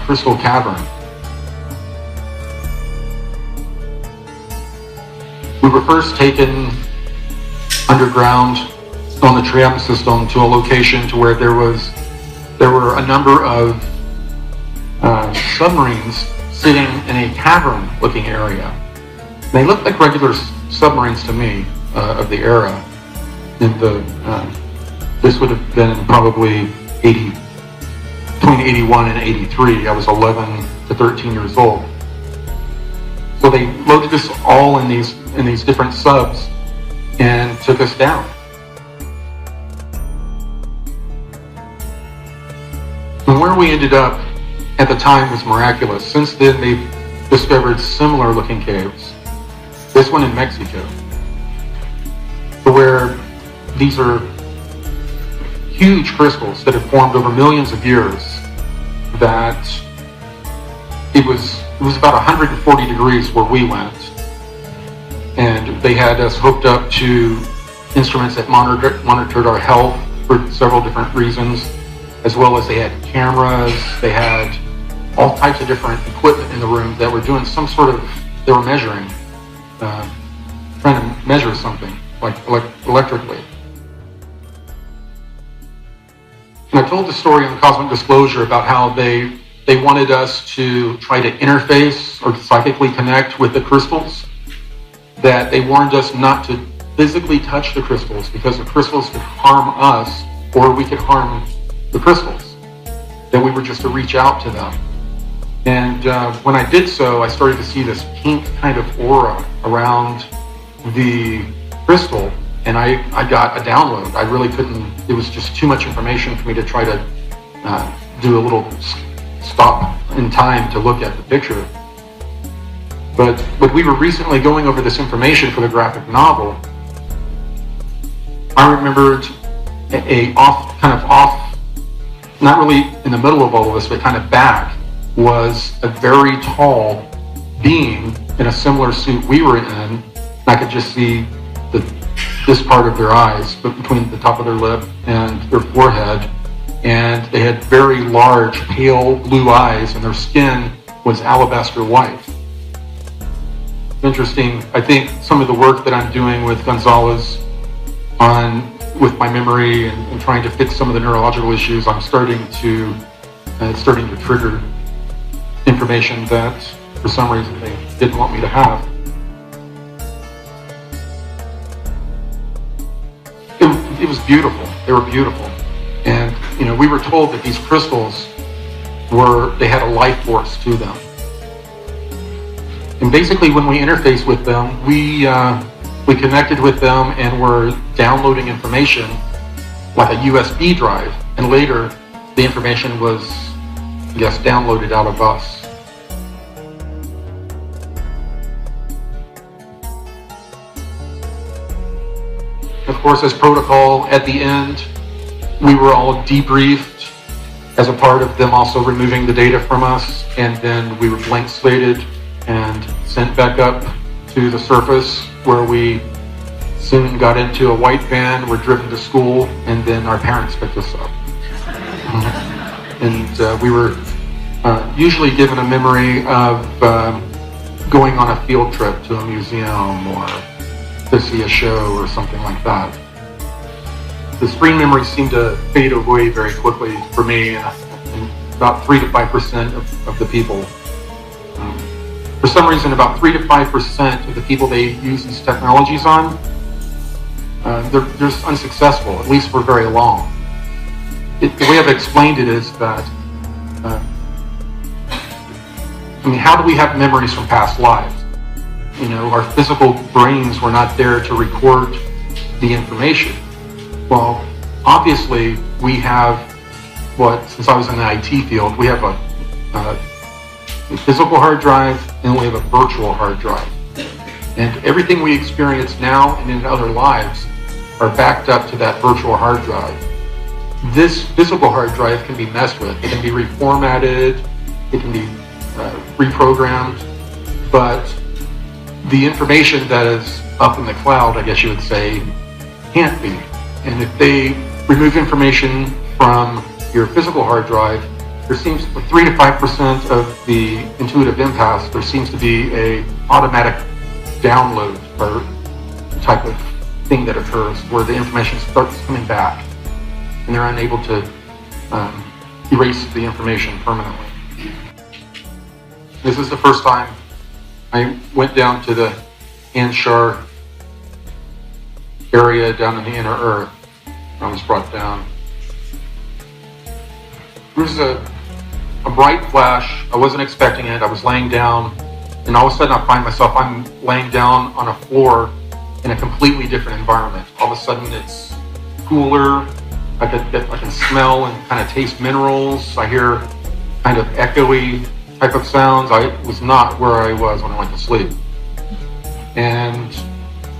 crystal cavern. We were first taken underground on the tram system to a location to where there were a number of submarines sitting in a cavern-looking area. They looked like regular submarines to me of the era. This would have been probably between 81 and 83. I was 11 to 13 years old. So they loaded us all in these different subs and took us down. And where we ended up at the time was miraculous. Since then, they've discovered similar looking caves. This one in Mexico, where these are huge crystals that have formed over millions of years. That it was about 140 degrees where we went, and they had us hooked up to instruments that monitored our health for several different reasons, as well as they had cameras. They had all types of different equipment in the room that were doing some sort of, they were measuring, trying to measure something, like electrically. And I told the story on Cosmic Disclosure about how they wanted us to try to interface or psychically connect with the crystals, that they warned us not to physically touch the crystals because the crystals could harm us or we could harm the crystals, that we were just to reach out to them. And when I did so, I started to see this pink kind of aura around the crystal, and I got a download. I really couldn't, it was just too much information for me to try to do a little stop in time to look at the picture. But when we were recently going over this information for the graphic novel, I remembered kind of off, not really in the middle of all of this, but kind of back, was a very tall being in a similar suit we were in. And I could just see this part of their eyes, but between the top of their lip and their forehead. And they had very large, pale blue eyes, and their skin was alabaster white. Interesting. I think some of the work that I'm doing with Gonzalez with my memory and trying to fix some of the neurological issues, I'm starting to trigger information that for some reason they didn't want me to have. It was beautiful. They were beautiful. And, we were told that these crystals they had a life force to them. And basically when we interfaced with them, we connected with them and were downloading information like a USB drive. And later, the information was, downloaded out of us. Of course, as protocol, at the end, we were all debriefed as a part of them also removing the data from us, and then we were blank slated and sent back up to the surface, where we soon got into a white van, were driven to school, and then our parents picked us up. And we were usually given a memory of going on a field trip to a museum or to see a show or something like that. The screen memories seem to fade away very quickly for me, and about 3 to 5% of the people. For some reason, about 3 to 5% of the people they use these technologies on, they're just unsuccessful, at least for very long. The way I've explained it is that, how do we have memories from past lives? Our physical brains were not there to record the information. Well, obviously, we have since I was in the IT field, we have a physical hard drive and we have a virtual hard drive. And everything we experience now and in other lives are backed up to that virtual hard drive. This physical hard drive can be messed with. It can be reformatted, it can be reprogrammed, but the information that is up in the cloud, I guess you would say, can't be. And if they remove information from your physical hard drive, there seems 3 to 5% of the intuitive empaths, there seems to be a automatic download or type of thing that occurs where the information starts coming back and they're unable to erase the information permanently. This is the first time I went down to the Anshar area down in the inner earth. I was brought down. There was a bright flash. I wasn't expecting it. I was laying down, and all of a sudden I find myself, I'm laying down on a floor in a completely different environment. All of a sudden it's cooler. I can smell and kind of taste minerals. I hear kind of echoey type of sounds. I was not where I was when I went to sleep. And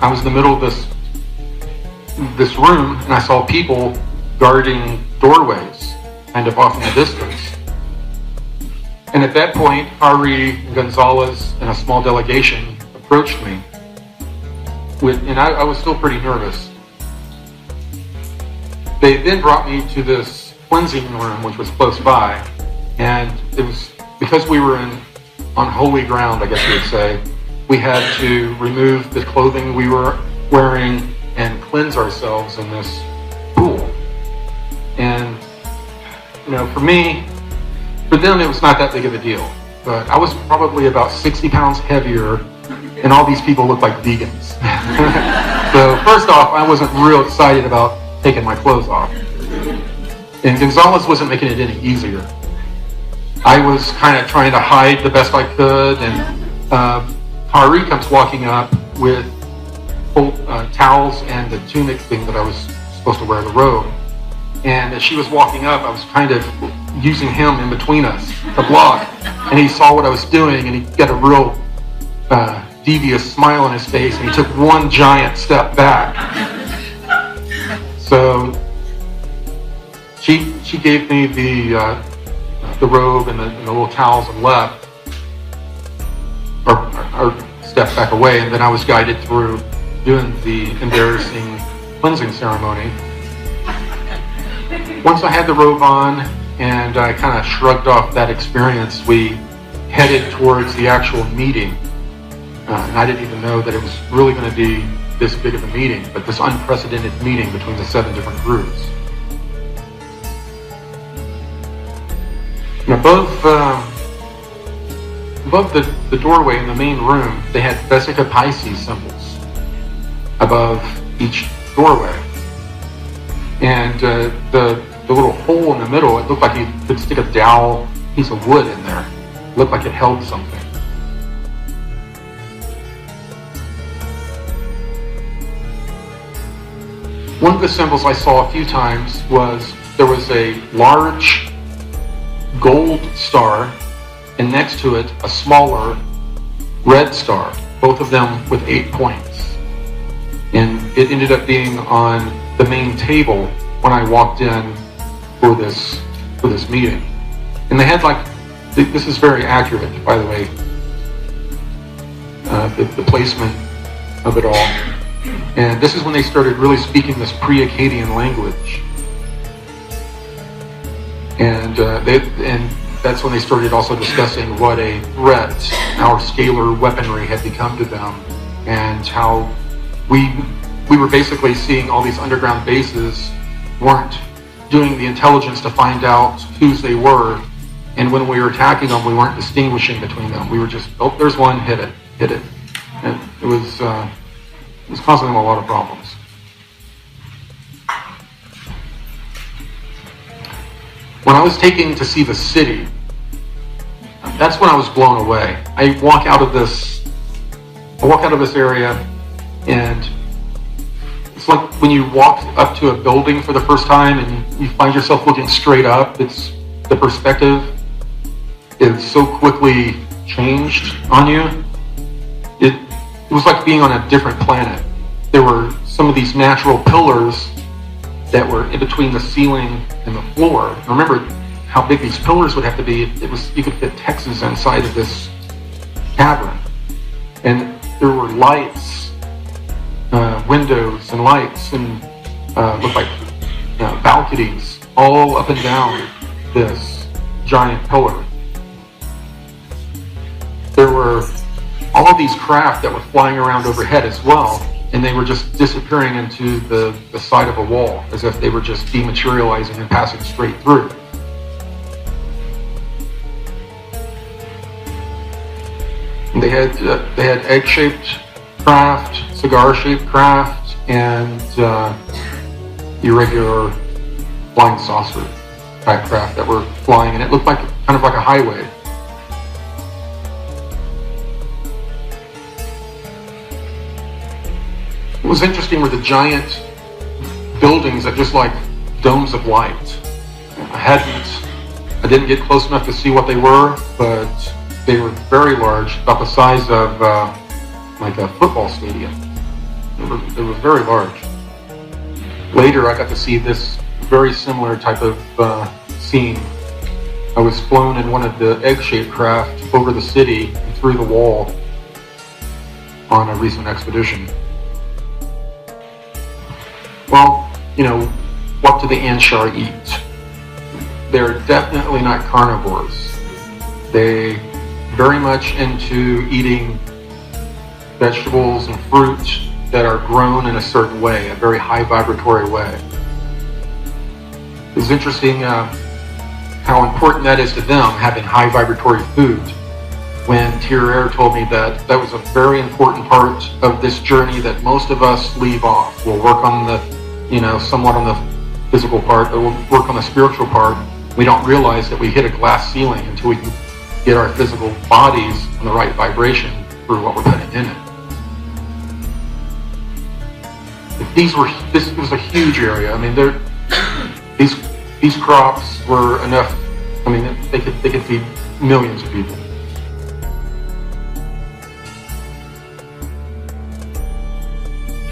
I was in the middle of this room, and I saw people guarding doorways kind of off in the distance. And at that point, Ari and Gonzalez and a small delegation approached me. And I was still pretty nervous. They then brought me to this cleansing room, which was close by. And it was, because we were on holy ground, I guess you would say, we had to remove the clothing we were wearing and cleanse ourselves in this pool. And, you know, for them it was not that big of a deal. But I was probably about 60 pounds heavier, and all these people looked like vegans. So first off, I wasn't real excited about taking my clothes off. And Gonzalez wasn't making it any easier. I was kind of trying to hide the best I could, and Hari comes walking up with towels and the tunic thing that I was supposed to wear, the robe. And as she was walking up, I was kind of using him in between us to block. And he saw what I was doing, and he got a real devious smile on his face, and he took one giant step back. So she gave me the robe and the little towels and left, or stepped back away, and then I was guided through doing the embarrassing cleansing ceremony. Once I had the robe on and I kind of shrugged off that experience, we headed towards the actual meeting. And I didn't even know that it was really going to be this big of a meeting, but this unprecedented meeting between the 7 different groups. And above the doorway in the main room, they had Vesica Pisces symbols above each doorway. And the little hole in the middle, it looked like you could stick a dowel piece of wood in there. It looked like it held something. One of the symbols I saw a few times was there was a large gold star, and next to it a smaller red star, both of them with 8 points. And it ended up being on the main table when I walked in for this meeting. And they had this is very accurate, by the way, the placement of it all. And this is when they started really speaking this Pre-Akkadian language. And that's when they started also discussing what a threat our scalar weaponry had become to them, and how we were basically seeing all these underground bases weren't doing the intelligence to find out whose they were, and when we were attacking them, we weren't distinguishing between them. We were just, oh, there's one, hit it. And it was causing them a lot of problems. When I was taken to see the city, that's when I was blown away. I walk out of this area, and it's like when you walk up to a building for the first time and you find yourself looking straight up. It's the perspective is so quickly changed on you. It was like being on a different planet. There were some of these natural pillars that were in between the ceiling and the floor. And remember how big these pillars would have to be. You could fit Texas inside of this cavern. And there were lights, windows and lights, and looked like balconies all up and down this giant pillar. There were all of these craft that were flying around overhead as well, and they were just disappearing into the side of a wall as if they were just dematerializing and passing straight through. And they had egg-shaped craft, cigar-shaped craft, and irregular flying saucer type craft that were flying, and it looked like kind of like a highway. What was interesting were the giant buildings that just like domes of light. I didn't get close enough to see what they were, but they were very large, about the size of like a football stadium. They were very large. Later, I got to see this very similar type of scene. I was flown in one of the egg-shaped craft over the city and through the wall on a recent expedition. Well, you know, what do the Anshar eat? They're definitely not carnivores. They very much into eating vegetables and fruit that are grown in a certain way, a very high vibratory way. It's interesting how important that is to them, having high vibratory food. When Thierry told me that that was a very important part of this journey that most of us leave off. We'll work on the, you know, somewhat on the physical part, but we'll work on the spiritual part. We don't realize that we hit a glass ceiling until we can get our physical bodies on the right vibration for what we're putting in it. This was a huge area. I mean, these crops were enough. I mean, they could feed millions of people.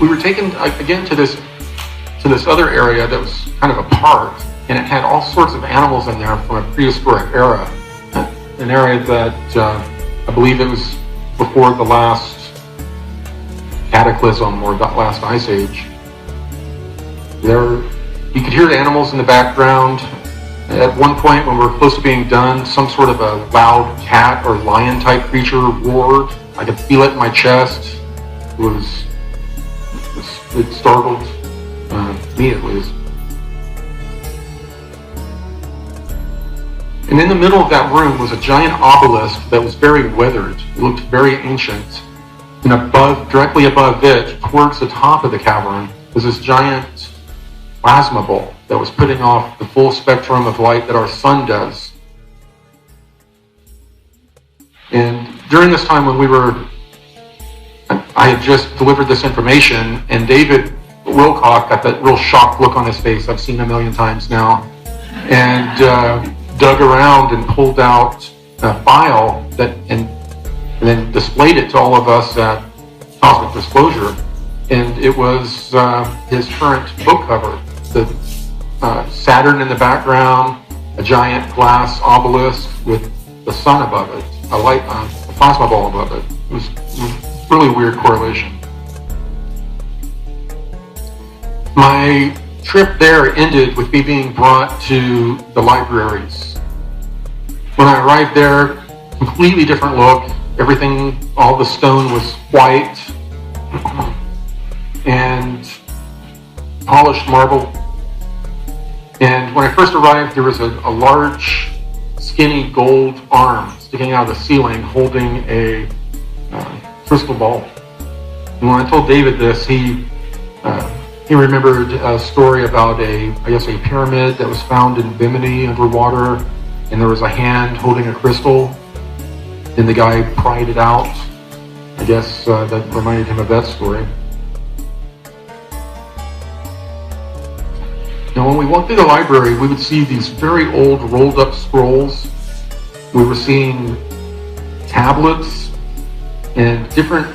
We were taken again to this other area that was kind of a park, and it had all sorts of animals in there from a prehistoric era. An area that I believe it was before the last cataclysm or the last ice age. You could hear the animals in the background. At one point when we were close to being done, some sort of a loud cat or lion type creature roared. I could feel it in my chest. It startled me at least. And in the middle of that room was a giant obelisk that was very weathered. It looked very ancient. And directly above it, towards the top of the cavern, was this giant plasma ball that was putting off the full spectrum of light that our sun does. And during this time when I had just delivered this information, and David Wilcock got that real shocked look on his face I've seen a million times now, and dug around and pulled out a file and then displayed it to all of us at Cosmic Disclosure. And it was his current book cover, the Saturn in the background, a giant glass obelisk with the sun above it, a plasma ball above it. It was a really weird correlation. My trip there ended with me being brought to the libraries. When I arrived there, completely different look. Everything, all the stone was white and polished marble. And when I first arrived, there was a large, skinny gold arm sticking out of the ceiling holding a crystal ball. And when I told David this, he remembered a story about a pyramid that was found in Bimini underwater, and there was a hand holding a crystal, and the guy pried it out. I guess that reminded him of that story. Now, when we walked through the library, we would see these very old rolled up scrolls. We were seeing tablets and different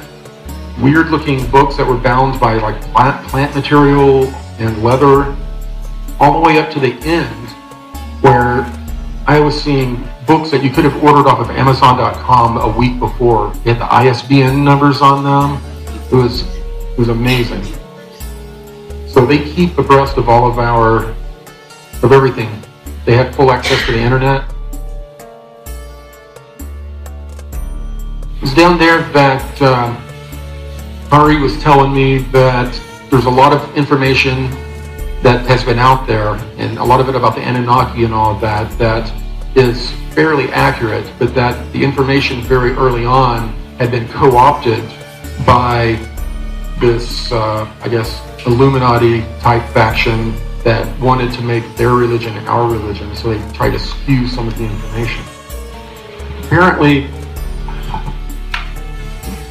weird looking books that were bound by like plant material and leather, all the way up to the end where I was seeing books that you could have ordered off of Amazon.com a week before. They had the ISBN numbers on them. It was amazing. So they keep abreast of all of everything. They had full access to the internet. It was down there that Ari was telling me that there's a lot of information that has been out there, and a lot of it about the Anunnaki and all of that, that is fairly accurate, but that the information very early on had been co-opted by this, I guess, Illuminati type faction that wanted to make their religion our religion, so they tried to skew some of the information. Apparently,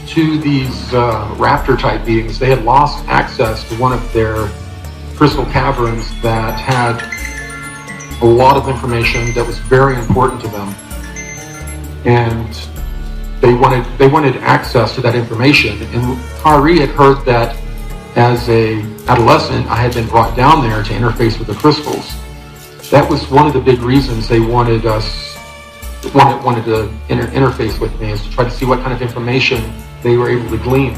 to these raptor type beings, they had lost access to one of their crystal caverns that had a lot of information that was very important to them, and they wanted access to that information. And Kari had heard that as a adolescent, I had been brought down there to interface with the crystals. That was one of the big reasons they wanted to interface with me, is to try to see what kind of information they were able to glean.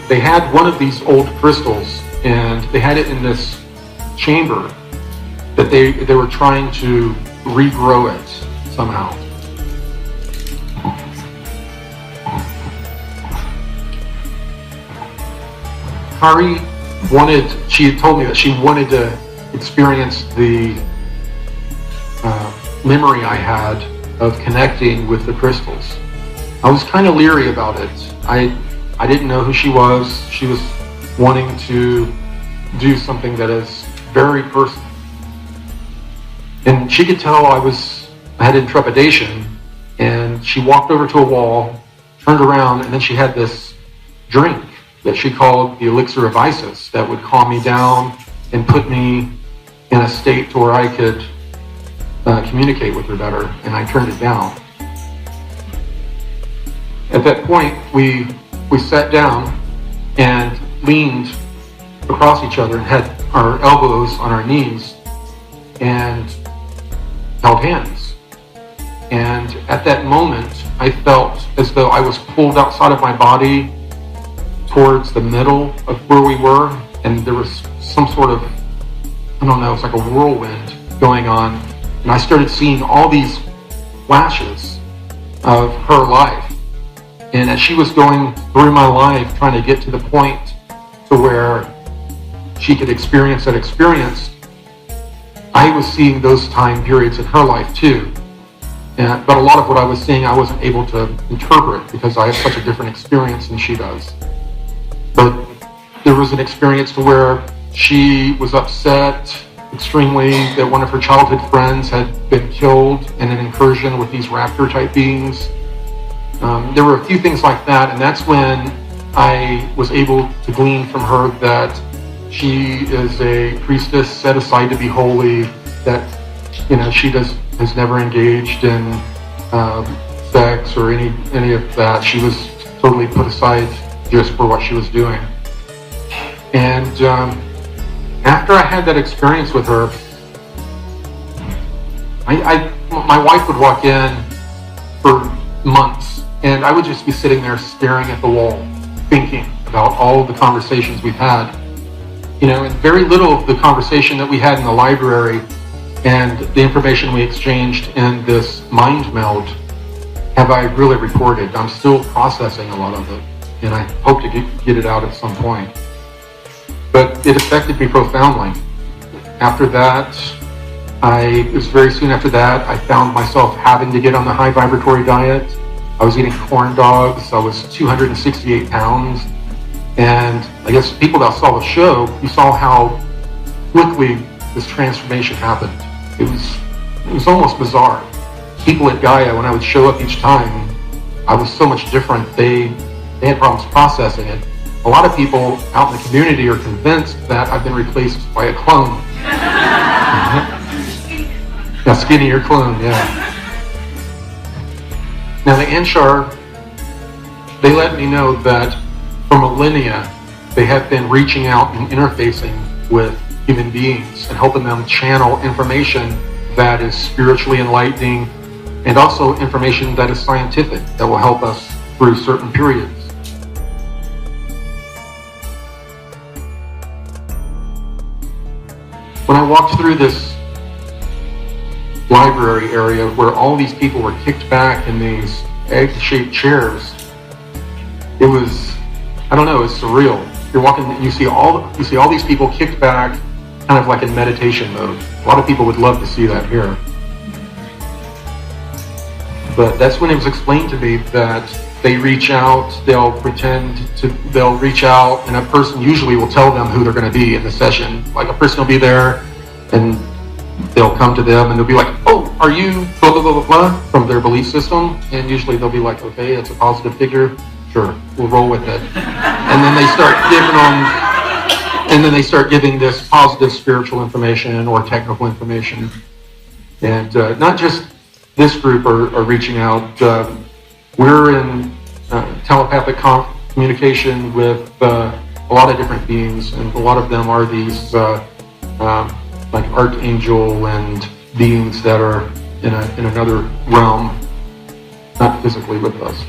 They had one of these old crystals, and they had it in this chamber that they were trying to regrow it somehow. Kari she had told me that she wanted to experience the memory I had of connecting with the crystals. I was kind of leery about it. I didn't know who she was. She was wanting to do something that is very personal. And she could tell I had trepidation, and she walked over to a wall, turned around, and then she had this drink that she called the elixir of Isis that would calm me down and put me in a state to where I could communicate with her better, and I turned it down. At that point, we sat down and leaned across each other and had our elbows on our knees and held hands. And at that moment, I felt as though I was pulled outside of my body towards the middle of where we were, and there was some sort of, I don't know, it's like a whirlwind going on, and I started seeing all these flashes of her life. And as she was going through my life, trying to get to the point to where she could experience that experience, I was seeing those time periods in her life too. But a lot of what I was seeing, I wasn't able to interpret because I have such a different experience than she does. But there was an experience to where she was upset extremely that one of her childhood friends had been killed in an incursion with these raptor type beings. There were a few things like that, and that's when I was able to glean from her that she is a priestess set aside to be holy, that she has never engaged in sex or any of that. She was totally put aside just for what she was doing. And after I had that experience with her, my wife would walk in for months, and I would just be sitting there staring at the wall, thinking about all of the conversations we've had. And very little of the conversation that we had in the library and the information we exchanged in this mind meld have I really recorded. I'm still processing a lot of it, and I hope to get it out at some point. But it affected me profoundly. After that, it was very soon after that, I found myself having to get on the high vibratory diet. I was eating corn dogs. I was 268 pounds. And I guess people that saw the show, you saw how quickly this transformation happened. It was almost bizarre. People at Gaia, when I would show up each time, I was so much different. They had problems processing it. A lot of people out in the community are convinced that I've been replaced by a clone. A skinnier clone, yeah. Now the Anshar, they let me know that for millennia, they have been reaching out and interfacing with human beings and helping them channel information that is spiritually enlightening and also information that is scientific that will help us through certain periods. When I walked through this library area where all these people were kicked back in these egg-shaped chairs. It was, I don't know, it's surreal. You're walking, you see all these people kicked back, kind of like in meditation mode. A lot of people would love to see that here. But that's when it was explained to me that they reach out, they'll reach out, and a person usually will tell them who they're going to be in the session. Like a person will be there, and they'll come to them, and they'll be like, oh, are you blah, blah, blah, blah, blah, from their belief system? And usually they'll be like, okay, it's a positive figure. Sure, we'll roll with it. And then they start giving this positive spiritual information or technical information. And not just this group are reaching out. We're in telepathic communication with a lot of different beings, and a lot of them are these like archangel and beings that are in another realm, not physically with us.